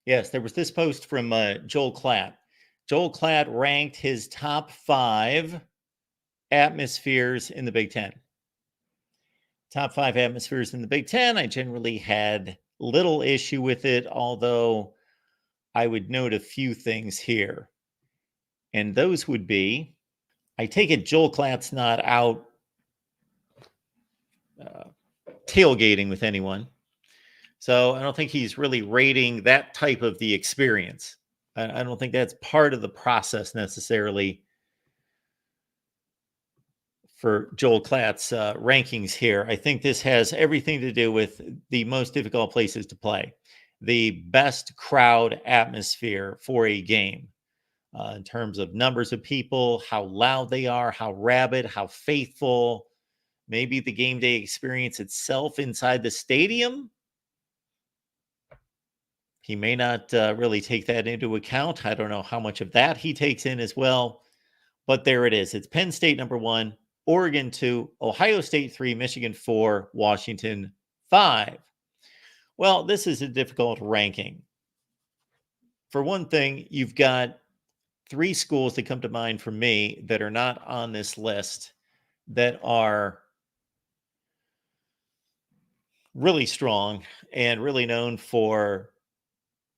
Yes, there was this post from Joel Klatt. Joel Klatt ranked his top 5 atmospheres in the Big Ten. Top 5 atmospheres in the Big Ten. I generally had little issue with it, although I would note a few things here. And those would be, I take it Joel Klatt's not out tailgating with anyone. So I don't think he's really rating that type of the experience. I don't think that's part of the process necessarily for Joel Klatt's rankings here. I think this has everything to do with the most difficult places to play, the best crowd atmosphere for a game in terms of numbers of people, how loud they are, how rabid, how faithful, maybe the game day experience itself inside the stadium. He may not really take that into account. I don't know how much of that he takes in as well. But there it is. It's Penn State number 1, Oregon 2, Ohio State 3, Michigan 4, Washington 5. Well, this is a difficult ranking. For one thing, you've got 3 schools that come to mind for me that are not on this list that are really strong and really known for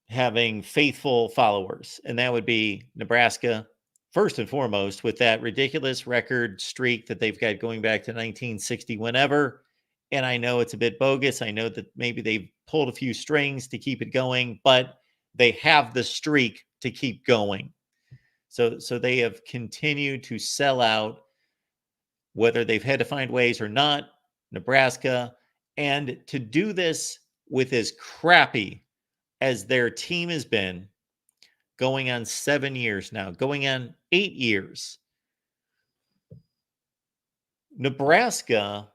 having faithful followers. And that would be Nebraska, first and foremost, with that ridiculous record streak that they've got going back to 1960, whenever. And I know it's a bit bogus. I know that maybe they've pulled a few strings to keep it going, but they have the streak to keep going. So they have continued to sell out, whether they've had to find ways or not, Nebraska. And to do this with as crappy as their team has been, going on 7 years now, going on 8 years. Nebraska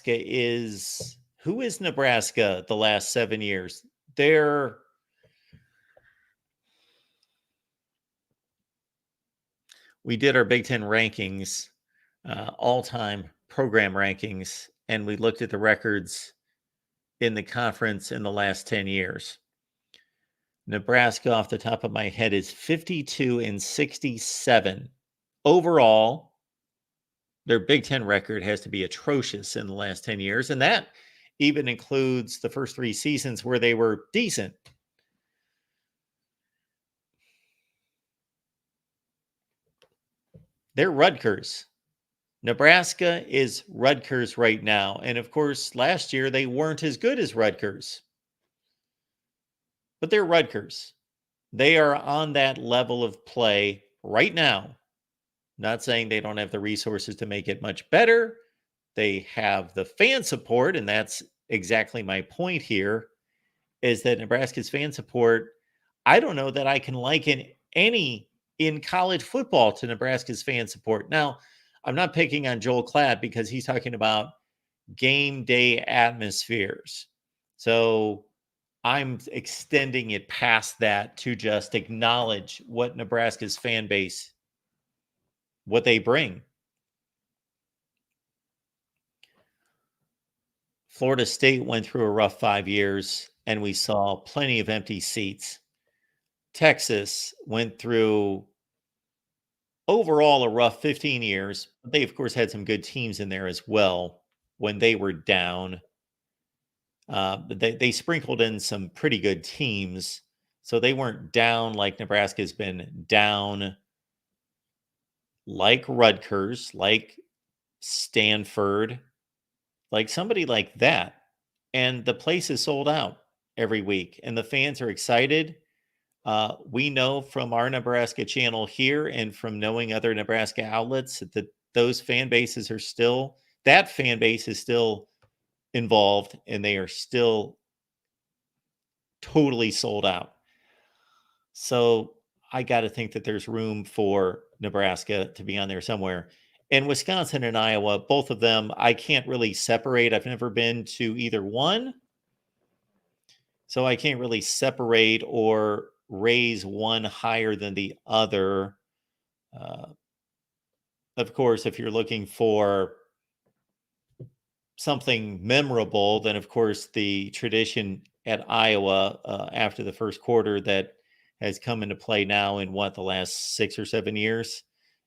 is, who is Nebraska the last 7 years? We did our Big Ten rankings, all-time program rankings, and we looked at the records in the conference in the last 10 years. Nebraska, off the top of my head, is 52-67. Overall, their Big Ten record has to be atrocious in the last 10 years, and that even includes the first 3 seasons where they were decent. They're Rutgers. Nebraska is Rutgers right now. And of course, last year they weren't as good as Rutgers. But they're Rutgers. They are on that level of play right now. Not saying they don't have the resources to make it much better. They have the fan support, and that's exactly my point here, is that Nebraska's fan support, I don't know that I can liken any in college football to Nebraska's fan support. Now, I'm not picking on Joel Klatt because he's talking about game day atmospheres. So I'm extending it past that to just acknowledge what Nebraska's fan base, what they bring. Florida State went through a rough 5 years, and we saw plenty of empty seats. Texas went through overall a rough 15 years. But they, of course, had some good teams in there as well when they were down. They sprinkled in some pretty good teams, so they weren't down like Nebraska's been down, like Rutgers, like Stanford, like somebody like that. And the place is sold out every week, and the fans are excited. We know from our Nebraska channel here and from knowing other Nebraska outlets that those fan bases are still, that fan base is still involved, and they are still totally sold out. So I got to think that there's room for Nebraska to be on there somewhere. And Wisconsin and Iowa, both of them, I can't really separate. I've never been to either one. So I can't really separate or raise one higher than the other. Of course, if you're looking for something memorable, then of course the tradition at Iowa after the first quarter that has come into play now in the last 6 or 7 years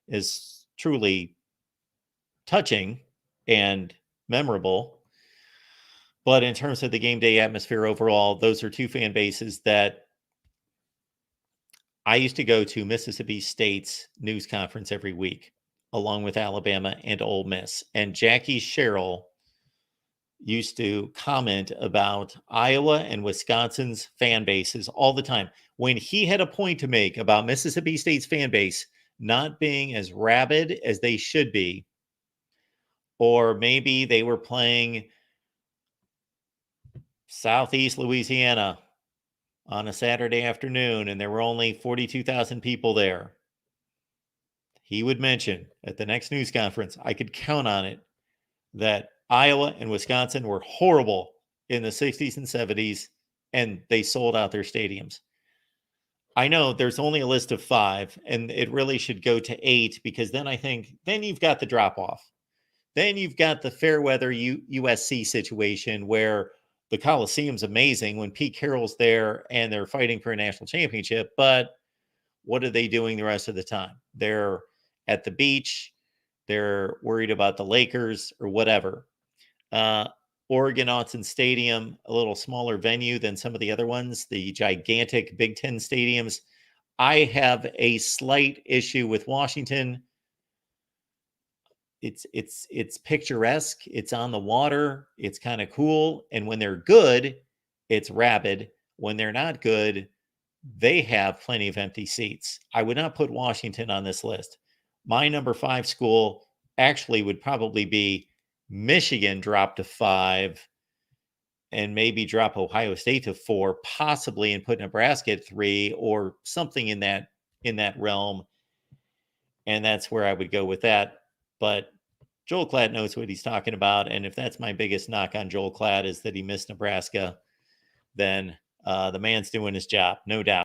is truly touching and memorable. But in terms of the game day atmosphere overall, those are two fan bases that I used to go to Mississippi State's news conference every week, along with Alabama and Ole Miss. And Jackie Sherrill used to comment about Iowa and Wisconsin's fan bases all the time. When he had a point to make about Mississippi State's fan base not being as rabid as they should be, or maybe they were playing Southeast Louisiana on a Saturday afternoon and there were only 42,000 people there, he would mention at the next news conference, I could count on it, that Iowa and Wisconsin were horrible in the 60s and 70s, and they sold out their stadiums. I know there's only a list of 5, and it really should go to 8, because then I think then you've got the drop off. Then you've got the Fairweather USC situation where the Coliseum's amazing when Pete Carroll's there and they're fighting for a national championship, but what are they doing the rest of the time? They're at the beach, they're worried about the Lakers or whatever. Oregon Autzen Stadium, a little smaller venue than some of the other ones, the gigantic Big Ten stadiums. I have a slight issue with Washington. It's picturesque. It's on the water. It's kind of cool. And when they're good, it's rabid. When they're not good, they have plenty of empty seats. I would not put Washington on this list. My number 5 school actually would probably be Michigan, drop to 5, and maybe drop Ohio State to 4, possibly, and put Nebraska at 3 or something in that realm. And that's where I would go with that. But Joel Klatt knows what he's talking about. And if that's my biggest knock on Joel Klatt is that he missed Nebraska, then the man's doing his job, no doubt.